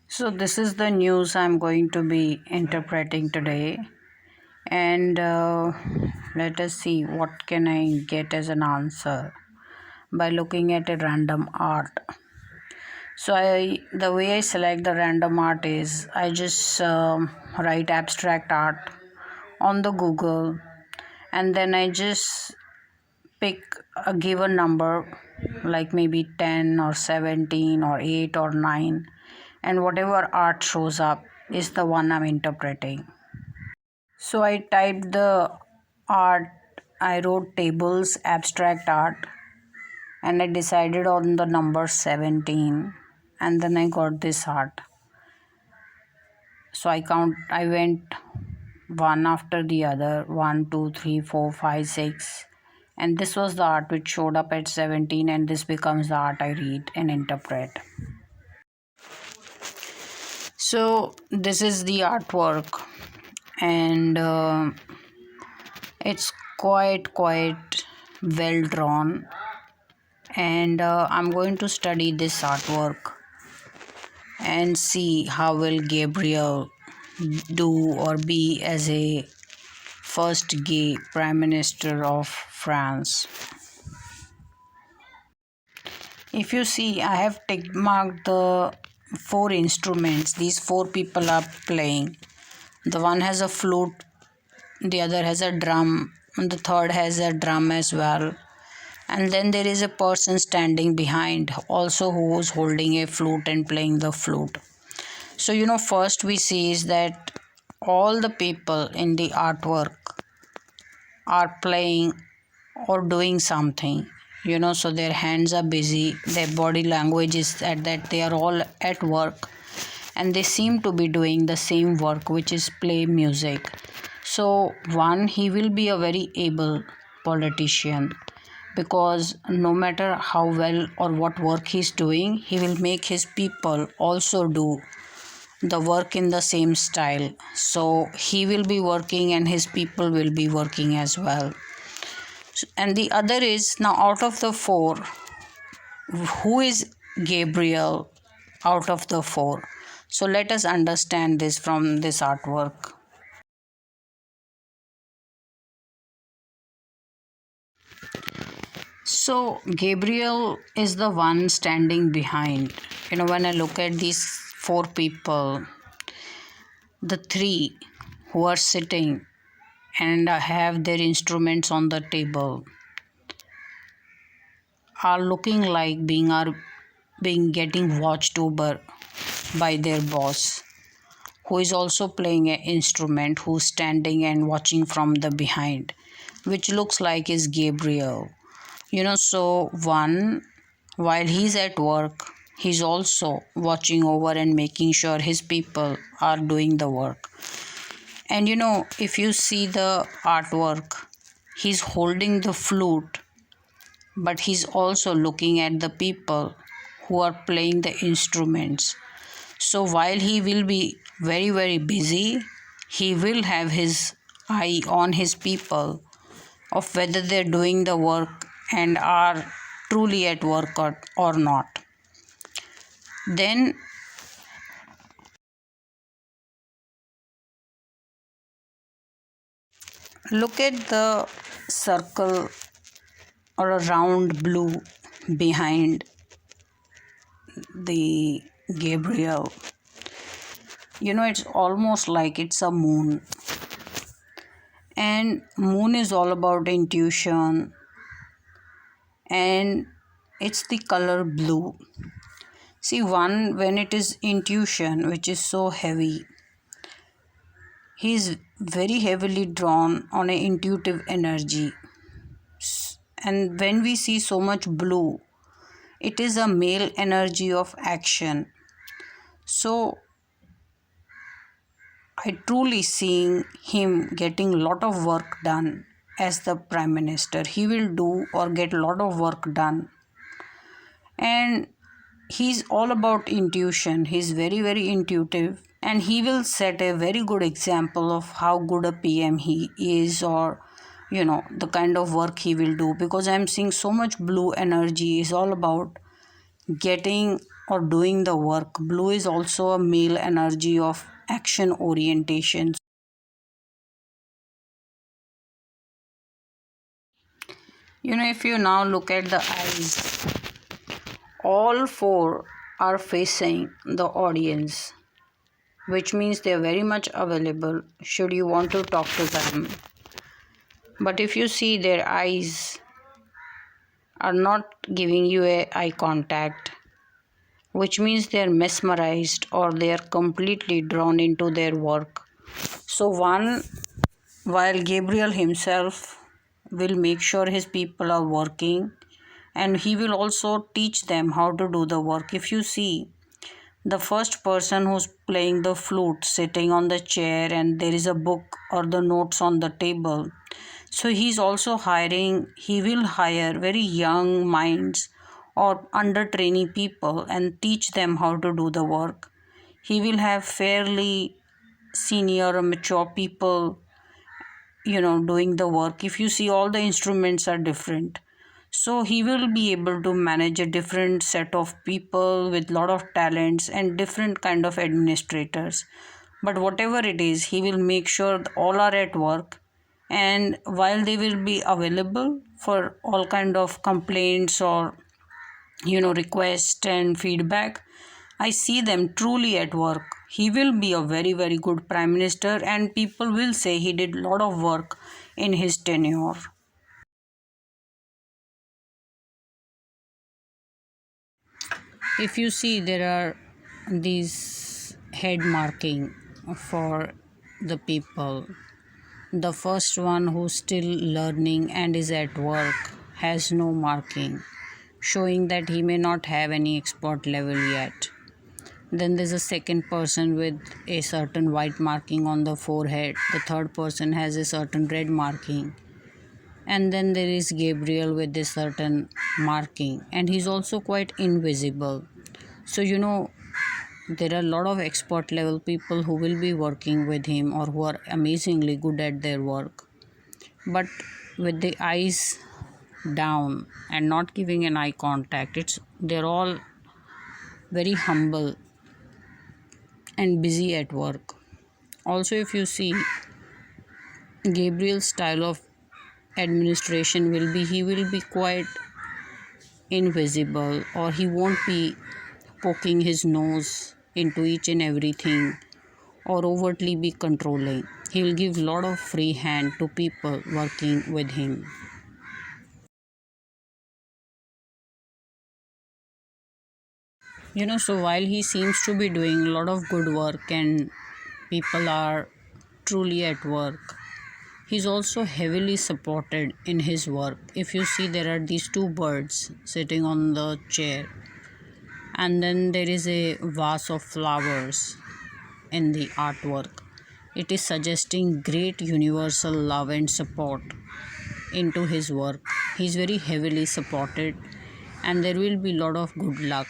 So, this is the news I'm going to be interpreting today, and let us see what can I get as an answer by looking at a random art. So, the way I select the random art is I just write abstract art on the Google, and then I just pick a given number like maybe 10 or 17 or 8 or 9, and whatever art shows up is the one I'm interpreting. So I typed the art, I wrote tables, abstract art, and I decided on the number 17, and then I got this art. So I went one after the other, one, two, three, four, five, six. And this was the art which showed up at 17, and this becomes the art I read and interpret. So, this is the artwork, and it's quite well drawn. And I'm going to study this artwork and see how will Gabriel do or be as a first gay prime minister of France. If you see, I have tick marked the four instruments these four people are playing. The one has a flute, the other has a drum, and the third has a drum as well. And then there is a person standing behind also who is holding a flute and playing the flute. So, first we see is that all the people in the artwork are playing or doing something, so their hands are busy, their body language is that they are all at work, and they seem to be doing the same work, which is play music. So, one, he will be a very able politician, because no matter how well or what work he's doing, he will make his people also do the work in the same style. So, he will be working and his people will be working as well. And the other is, now out of the four, who is Gabriel out of the four? So let us understand this from this artwork. So Gabriel is the one standing behind. When I look at these four people, the three who are sitting and have their instruments on the table are looking like being getting watched over by their boss, who is also playing an instrument, who's standing and watching from the behind, which looks like is Gabriel. So one, while he's at work, he's also watching over and making sure his people are doing the work. And if you see the artwork, he's holding the flute, but he's also looking at the people who are playing the instruments. So while he will be very busy, he will have his eye on his people of whether they're doing the work and are truly at work or not. Then look at the circle or a round blue behind the Gabriel. It's almost like it's a moon. And moon is all about intuition, and it's the color blue. See, one, when it is intuition, which is so heavy, he's very heavily drawn on an intuitive energy. And when we see so much blue, it is a male energy of action. So I truly seeing him getting a lot of work done as the prime minister. He will do or get a lot of work done. And he's all about intuition. He's very intuitive, and he will set a very good example of how good a PM he is, or the kind of work he will do, because I'm seeing so much blue energy is all about getting or doing the work. Blue is also a male energy of action orientation. If you now look at the eyes, all four are facing the audience, which means they are very much available should you want to talk to them. But if you see, their eyes are not giving you a eye contact, which means they are mesmerized or they are completely drawn into their work. So while Gabriel himself will make sure his people are working, and he will also teach them how to do the work. If you see, the first person who's playing the flute sitting on the chair and there is a book or the notes on the table, so he will hire very young minds or under trainee people and teach them how to do the work. He will have fairly senior or mature people doing the work. If you see, all the instruments are different, so he will be able to manage a different set of people with lot of talents and different kind of administrators. But whatever it is, he will make sure all are at work, and while they will be available for all kind of complaints or request and feedback, I see them truly at work. He will be a very, very good prime minister, and people will say he did a lot of work in his tenure. If you see, there are these head marking for the people. The first one who's still learning and is at work has no marking, showing that he may not have any expert level yet. Then there's a second person with a certain white marking on the forehead. The third person has a certain red marking. And then there is Gabriel with a certain marking, and he's also quite invisible. So, there are a lot of expert level people who will be working with him or who are amazingly good at their work. But with the eyes down and not giving an eye contact, they're all very humble and busy at work. Also, if you see, Gabriel's style of administration he will be quite invisible, or he won't be poking his nose into each and everything or overtly be controlling. He'll give lot of free hand to people working with him. So while he seems to be doing a lot of good work and people are truly at work, he's also heavily supported in his work. If you see, there are these two birds sitting on the chair, and then there is a vase of flowers in the artwork. It is suggesting great universal love and support into his work. He's very heavily supported, and there will be a lot of good luck